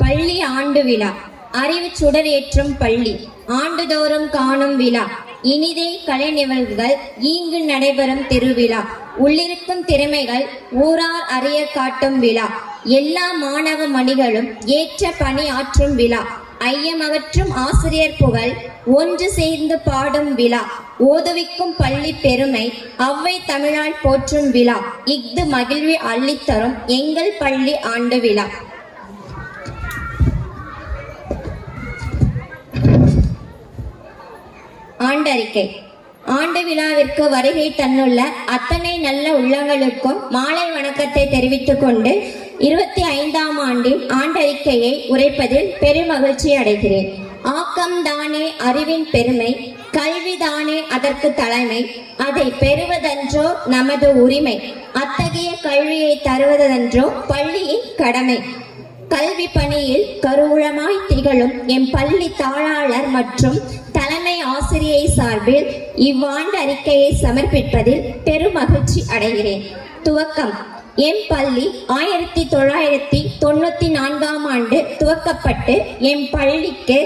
பள்ளி ஆண்டு விழா. அறிவு சுடரேற்றும் பள்ளி ஆண்டுதோறும் காணும் விழா. இனிதே கலை நிகழ்வுகள் ஈங்கு நடைபெறும் திருவிழா. உள்ளிருக்கும் திறமைகள் ஊரார் அறிய காட்டும் விழா. எல்லா மாணவ மணிகளும் ஏற்ற பணி ஆற்றும் விழா. ஐயமகற்றும் ஆசிரியர் புகழ் ஒன்று சேர்ந்து பாடும் விழா. ஓதுவிக்கும் பள்ளி பெருமை அவ்வை தமிழால் போற்றும் விழா. இஃது மகிழ்வி அள்ளித்தரும் எங்கள் பள்ளி ஆண்டு விழா. ஆண்டறிக்கை. ஆண்டு விழாவிற்கு வருகை தன்னுள்ள அத்தனை நல்ல உள்ளங்களுக்கும் மாலை வணக்கத்தை தெரிவித்துக் கொண்டு 25ஆம் ஆண்டின் ஆண்டறிக்கையை உரைப்பதில் பெருமகிழ்ச்சி அடைகிறேன். ஆக்கம் தானே அறிவின் பெருமை, கல்விதானே அதற்கு தலைமை. அதை பெறுவதன்றோ நமது உரிமை, அத்தகைய கல்வியை தருவதன்றோ பள்ளியின் கடமை. கல்வி பணியில் கருவூலமாய் திகழும் எம் பள்ளி தாளாளர் மற்றும் தலைமை ஆசிரியை சார்பில் இவ்வாண்டு அறிக்கையை சமர்ப்பிப்பதில் பெருமகிழ்ச்சி அடைகிறேன். துவக்கம். எம் பள்ளி 1994ஆம் ஆண்டு துவக்கப்பட்டு எம் பள்ளிக்கு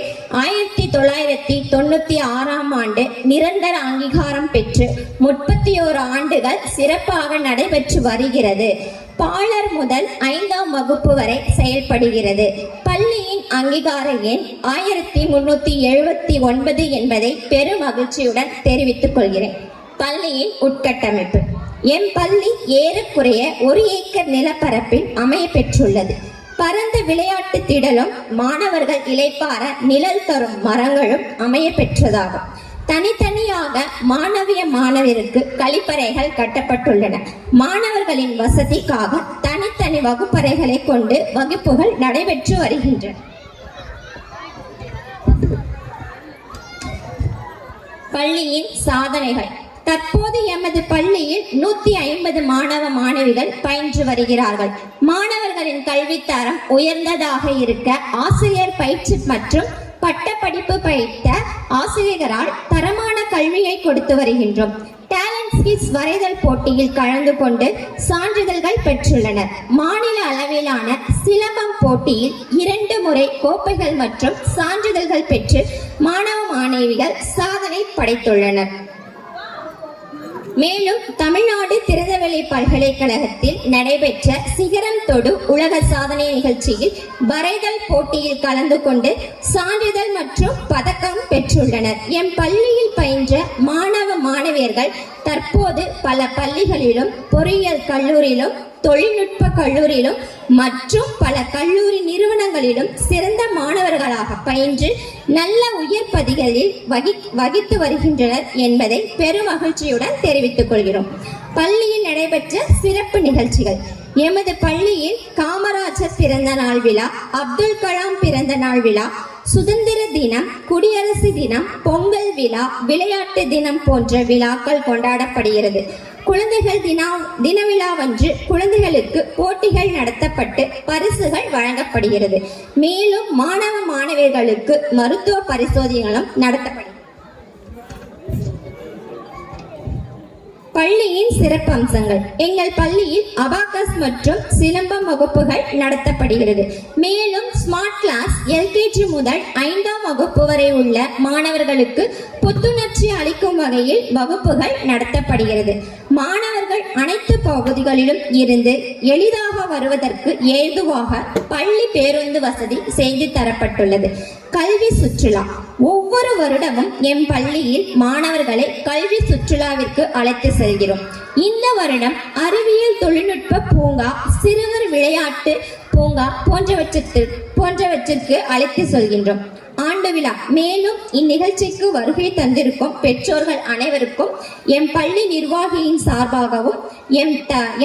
1996ஆம் ஆண்டு நிரந்தர அங்கீகாரம் பெற்று 31 ஆண்டுகள் சிறப்பாக நடைபெற்று வருகிறது. பாலர் முதல் 5ஆம் வகுப்பு வரை செயல்படுகிறது. பள்ளியின் அங்கீகார எண் 1379 என்பதை பெருமகிழ்ச்சியுடன் தெரிவித்துக் கொள்கிறேன். பள்ளியின் உட்கட்டமைப்பு. எம் பள்ளி ஏறக்குறைய 1 ஏக்கர் நிலப்பரப்பில் அமைய பெற்றுள்ளது. பரந்த விளையாட்டு திடலும் மாணவர்கள் இளைப்பாற நிழல் தரும் மரங்களும் அமைய பெற்றதாகும். தனித்தனியாக மாணவியருக்கு கழிப்பறைகள் கட்டப்பட்டுள்ளன. மாணவர்களின் வசதிக்காக தனித்தனி வகுப்பறைகளை கொண்டு வகுப்புகள் நடைபெற்று வருகின்றன. பள்ளியின் சாதனைகள். தற்போது எமது பள்ளியில் 150 மாணவ மாணவிகள் பயின்று வருகிறார்கள். மாணவர்களின் கல்வித்தரம் உயர்ந்ததாக இருக்க ஆசிரியர் பயிற்சி மற்றும் பட்டப்படிப்பு பயித்த ஆசிரியர்களால் தரமான கல்வியை கொடுத்து வருகின்றோம். டேலண்ட் ஸ்கிட்ஸ் வரைதல் போட்டியில் கலந்து கொண்டு சான்றிதழ்கள் பெற்றுள்ளனர். மாநில அளவிலான சிலம்பம் போட்டியில் 2 முறை கோப்பைகள் மற்றும் சான்றிதழ்கள் பெற்று மாணவ மாணவிகள் சாதனை படைத்துள்ளனர். மேலும் தமிழ்நாடு திறந்தவெளி பல்கலைக்கழகத்தில் நடைபெற்ற சிகரம் தொடு உலக சாதனை நிகழ்ச்சியில் வரைதல் போட்டியில் கலந்து கொண்டு சான்றிதழ் மற்றும் பதக்கம் பெற்றுள்ளனர். எம் பள்ளியில் பயின்ற மாணவ மாணவியர்கள் தற்போது பல பள்ளிகளிலும் பொறியியல் கல்லூரியிலும் தொழில்நுட்ப கல்லூரியிலும் மற்றும் பல கல்லூரி நிறுவனங்களிலும் சிறந்த மாணவர்களாக பயின்று நல்ல உயர் பதவிகளில் வகித்து வருகின்றனர் என்பதை பெருமகிழ்ச்சியுடன் தெரிவித்துக் கொள்கிறோம். பள்ளியில் நடைபெற்ற சிறப்பு நிகழ்ச்சிகள். எமது பள்ளியில் காமராஜர் பிறந்த நாள் விழா, அப்துல் கலாம் பிறந்த நாள் விழா, சுதந்திர தினம், குடியரசு தினம், பொங்கல் விழா, விளையாட்டு தினம் போன்ற விழாக்கள் கொண்டாடப்படுகிறது. குழந்தைகள் தின விழாவன்று குழந்தைகளுக்கு போட்டிகள் நடத்தப்பட்டு பரிசுகள் வழங்கப்படுகிறது. மேலும் மாணவ மாணவியர்களுக்கு மருத்துவ பரிசோதனைகளும் நடத்தப்படுகிறது. பள்ளியின் சிறப்பம்சங்கள். எங்கள் பள்ளியில் அபாகஸ் மற்றும் சிலம்பம் வகுப்புகள் நடத்தப்படுகிறது. மேலும் ஸ்மார்ட் கிளாஸ் எல்கேஜி முதல் 5ஆம் வகுப்பு வரை உள்ள மாணவர்களுக்கு புத்துணர்ச்சி அளிக்கும் வகையில் வகுப்புகள் நடத்தப்படுகிறது. மாணவர்கள் அனைத்து பகுதிகளிலும் இருந்து எளிதாக வருவதற்கு ஏதுவாக பள்ளி பேருந்து வசதி செய்து தரப்பட்டுள்ளது. கல்வி சுற்றுலா. ஒவ்வொரு வருடமும் எம் பள்ளியில் மாணவர்களை கல்வி சுற்றுலாவிற்கு அழைத்து செல்கிறோம். இந்த வருடம் அறிவியல் தொழில்நுட்ப பூங்கா, சிறுவர் விளையாட்டு பூங்கா போன்றவற்றிற்கு அழைத்து செல்கின்றோம். ஆண்டு விழா. மேலும் இந்நிகழ்ச்சிக்கு வருகை தந்திருக்கும் பெற்றோர்கள் அனைவருக்கும் எம் பள்ளி நிர்வாகியின் சார்பாகவும்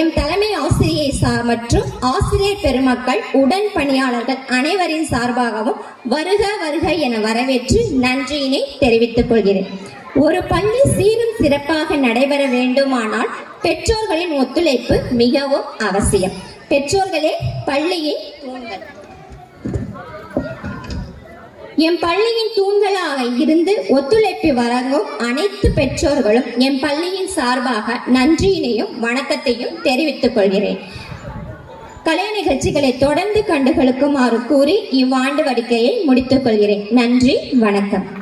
எம் தலைமை ஆசிரியை மற்றும் ஆசிரியர் பெருமக்கள் உடன் பணியாளர்கள் அனைவரின் சார்பாகவும் வருக வருக என வரவேற்று நன்றியினை தெரிவித்துக் கொள்கிறேன். ஒரு பள்ளி சீரும் சிறப்பாக நடைபெற வேண்டுமானால் பெற்றோர்களின் ஒத்துழைப்பு மிகவும் அவசியம். பெற்றோர்களே பள்ளியின் தூண்கள். எம் பள்ளியின் தூண்களாக இருந்து ஒத்துழைப்பு வழங்கும் அனைத்து பெற்றோர்களும் எம் பள்ளியின் சார்பாக நன்றியினையும் வணக்கத்தையும் தெரிவித்துக் கொள்கிறேன். கலை நிகழ்ச்சிகளை தொடர்ந்து கண்டுகளுக்குமாறு கூறி இவ்வாண்டு வடிக்கையை முடித்துக் கொள்கிறேன். நன்றி, வணக்கம்.